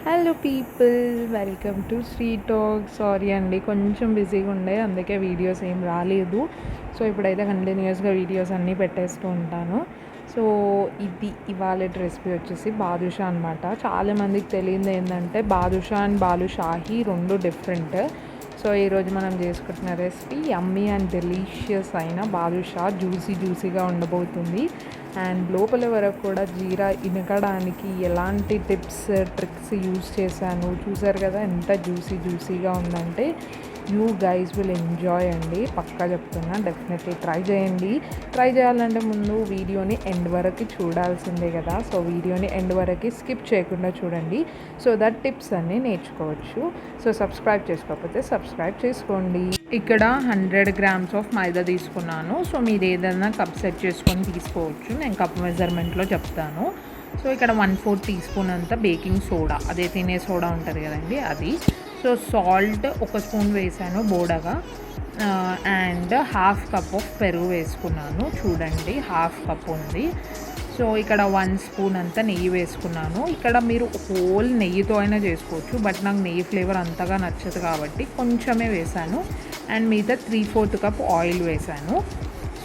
Hello people, welcome to Sri talk. Sorry అండి, కొంచెం బిజీగా ఉండే, అందుకే వీడియోస్ ఏం రాలేదు. సో ఇప్పుడైతే కంటిన్యూస్గా వీడియోస్ అన్నీ పెట్టేస్తూ ఉంటాను. సో ఇది ఇవాళ రెసిపీ వచ్చేసి బాదుషా అనమాట. చాలామందికి తెలియదు ఏంటంటే బాదుషా అండ్ బాలుషాహి రెండు డిఫరెంట్. సో ఈరోజు మనం చేసుకుంటున్న రెసిపీ యమ్మీ అండ్ డెలీషియస్ అయిన బాదుషా జ్యూసీగా ఉండబోతుంది. అండ్ లోపల వరకు కూడా జీరా ఇనకడానికి ఎలాంటి టిప్స్ ట్రిక్స్ యూజ్ చేశాను చూసారు కదా, ఎంత జ్యూసీగా ఉందంటే యూ గైస్ విల్ ఎంజాయ్ అండి. పక్కా చెప్తున్నా, డెఫినెట్లీ ట్రై చేయండి. ట్రై చేయాలంటే ముందు వీడియోని ఎండ్ వరకు చూడాల్సిందే కదా. సో వీడియోని ఎండ్ వరకు స్కిప్ చేయకుండా చూడండి, సో దట్ టిప్స్ అన్నీ నేర్చుకోవచ్చు. సో సబ్స్క్రైబ్ చేసుకోకపోతే సబ్స్క్రైబ్ చేసుకోండి. ఇక్కడ 100 grams ఆఫ్ మైదా తీసుకున్నాను. సో మీరు ఏదైనా కప్ సెట్ చేసుకొని తీసుకోవచ్చు, నేను కప్ మెజర్మెంట్లో చెప్తాను. సో ఇక్కడ 1/4 టీ స్పూన్ అంత బేకింగ్ సోడా, అదే తినే సోడా ఉంటుంది కదండి అది. సో సాల్ట్ 1 స్పూన్ వేసాను బోడగా. అండ్ హాఫ్ కప్ ఆఫ్ పెరుగు వేసుకున్నాను, చూడండి హాఫ్ కప్ ఉంది. సో ఇక్కడ 1 స్పూన్ అంతా నెయ్యి వేసుకున్నాను. ఇక్కడ మీరు హోల్ నెయ్యితో అయినా చేసుకోవచ్చు, బట్ నాకు నెయ్యి ఫ్లేవర్ అంతగా నచ్చదు కాబట్టి కొంచెమే వేసాను. అండ్ మిగతా 3/4 కప్ ఆయిల్ వేసాను.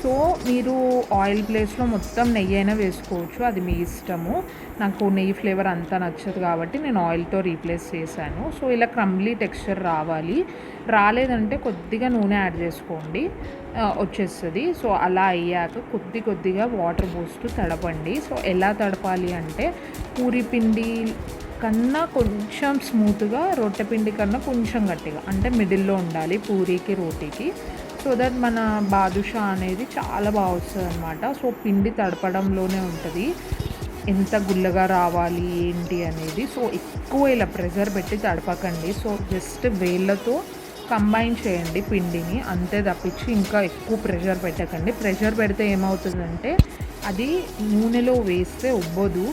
సో మీరు ఆయిల్ ప్లేస్లో మొత్తం నెయ్యి అయినా వేసుకోవచ్చు, అది మీ ఇష్టము. నాకు నెయ్యి ఫ్లేవర్ అంతా నచ్చదు కాబట్టి నేను ఆయిల్తో రీప్లేస్ చేశాను. సో ఇలా క్రంబ్లీ టెక్స్చర్ రావాలి. రాలేదంటే కొద్దిగా నూనె యాడ్ చేసుకోండి, వచ్చేస్తుంది. సో అలా అయ్యాక కొద్దిగా వాటర్ పోస్తూ తడపండి. సో ఎలా తడపాలి అంటే పూరి పిండి కన్నా కొంచెం స్మూత్గా, రొట్టె పిండి కన్నా కొంచెం గట్టిగా, అంటే మిడిల్లో ఉండాలి పూరీకి రోటీకి. సో దట్ మన బాదుషా అనేది చాలా బాగా వస్తుంది అనమాట. సో పిండి తడపడంలోనే ఉంటుంది ఎంత గుల్లగా రావాలి ఏంటి అనేది. సో ఎక్కువ ఇలా ప్రెషర్ పెట్టి తడపకండి. సో జస్ట్ వేళ్ళతో కంబైన్ చేయండి పిండిని, అంతే తప్పించి ఇంకా ఎక్కువ ప్రెషర్ పెట్టకండి. ప్రెషర్ పెడితే ఏమవుతుందంటే అది నూనెలో వేస్తే ఉబ్బదు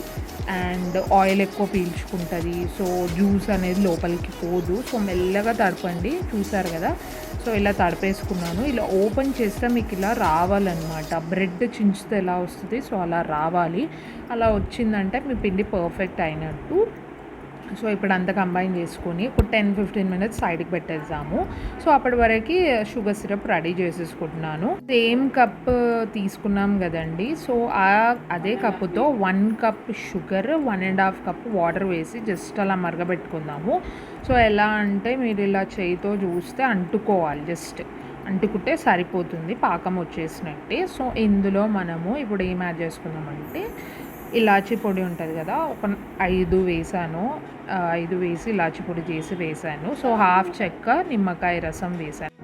అండ్ ఆయిల్ ఎక్కువ పీల్చుకుంటుంది. సో జ్యూస్ అనేది లోపలికి పోదు. సో మెల్లగా తడపండి, చూసారు కదా. సో ఇలా తడిపేసుకున్నాను. ఇలా ఓపెన్ చేస్తే మీకు ఇలా రావాలన్నమాట, బ్రెడ్ చించితే ఎలా వస్తుంది సో అలా రావాలి. అలా వచ్చిందంటే మీ పిండి పర్ఫెక్ట్ అయినట్టు. సో ఇప్పుడు అంతా కంబైన్ చేసుకొని ఒక 10-15 minutes సైడ్కి పెట్టేద్దాము. సో అప్పటి వరకు షుగర్ సిరప్ రెడీ చేసేసుకుంటున్నాను. సేమ్ కప్ తీసుకున్నాం కదండి, సో అదే కప్పుతో 1 కప్ షుగర్, 1.5 కప్ వాటర్ వేసి జస్ట్ అలా మరగబెట్టుకుందాము. సో ఎలా అంటే మీరు ఇలా చేయితో చూస్తే అంటుకోవాలి, జస్ట్ అంటుకుంటే సరిపోతుంది, పాకం వచ్చేసినట్టే. సో ఇందులో మనము ఇప్పుడు ఏం యాడ్ చేసుకుందామంటే ఇలాచీ పొడి ఉంటుంది కదా, ఒక 5 వేసాను. 5 వేసి ఇలాచీ పొడి చేసి వేసాను. సో హాఫ్ చెక్క నిమ్మకాయ రసం వేసాను.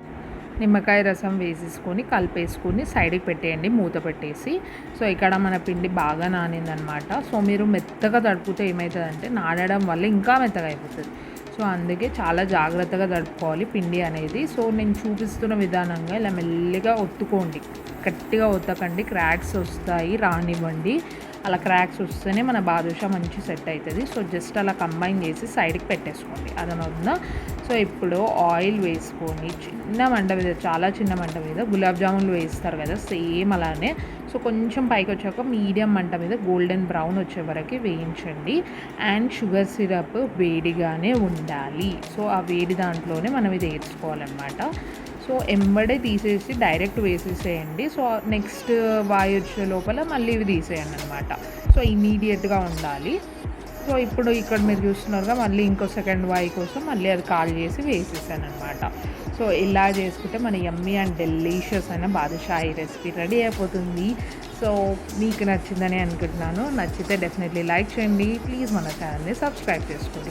నిమ్మకాయ రసం వేసేసుకొని కలిపేసుకొని సైడ్కి పెట్టేయండి, మూత పెట్టేసి. సో ఇక్కడ మన పిండి బాగా నానిందనమాట. సో మీరు మెత్తగా తడుపుతే ఏమవుతుందంటే నానడం వల్ల ఇంకా మెత్తగా అయిపోతుంది. సో అందుకే చాలా జాగ్రత్తగా తడుపుకోవాలి పిండి అనేది. సో నేను చూపిస్తున్న విధానంగా ఇలా మెల్లిగా ఒత్తుకోండి, గట్టిగా ఒత్తకండి, క్రాక్స్ వస్తాయి, రానివ్వండి. అలా క్రాక్స్ వస్తేనే మన బాదుషా మంచి సెట్ అవుతుంది. సో జస్ట్ అలా కంబైన్ చేసి సైడ్కి పెట్టేసుకోండి, అదనవుతుందా. సో ఇప్పుడు ఆయిల్ వేసుకొని చిన్న మంట మీద, చాలా చిన్న మంట మీద గులాబ్ జామున్లు వేస్తారు కదా, సేమ్ అలానే. సో కొంచెం పైకి వచ్చాక మీడియం మంట మీద గోల్డెన్ బ్రౌన్ వచ్చే వరకు వేయించండి. అండ్ షుగర్ సిరప్ వేడిగానే ఉండాలి. సో ఆ వేడి దాంట్లోనే మనం ఇది వేసుకోవాలన్నమాట. సో ఎంబడే తీసేసి డైరెక్ట్ వేసేసేయండి. సో నెక్స్ట్ వాయి వచ్చే లోపల మళ్ళీ ఇవి తీసేయండి అనమాట. సో ఇమీడియట్గా ఉండాలి. సో ఇప్పుడు ఇక్కడ మీరు చూస్తున్నారుగా, మళ్ళీ ఇంకో సెకండ్ వాయి కోసం మళ్ళీ అది కాల్ చేసి వేసేసాను అనమాట. సో ఇలా చేసుకుంటే మన యమ్మీ అండ్ డెలీషియస్ అయిన బాదుషాహి రెసిపీ రెడీ అయిపోతుంది. సో మీకు నచ్చిందని అనుకుంటున్నాను. నచ్చితే డెఫినెట్లీ లైక్ చేయండి, ప్లీజ్ మన ఛానల్ని సబ్స్క్రైబ్ చేసుకోండి.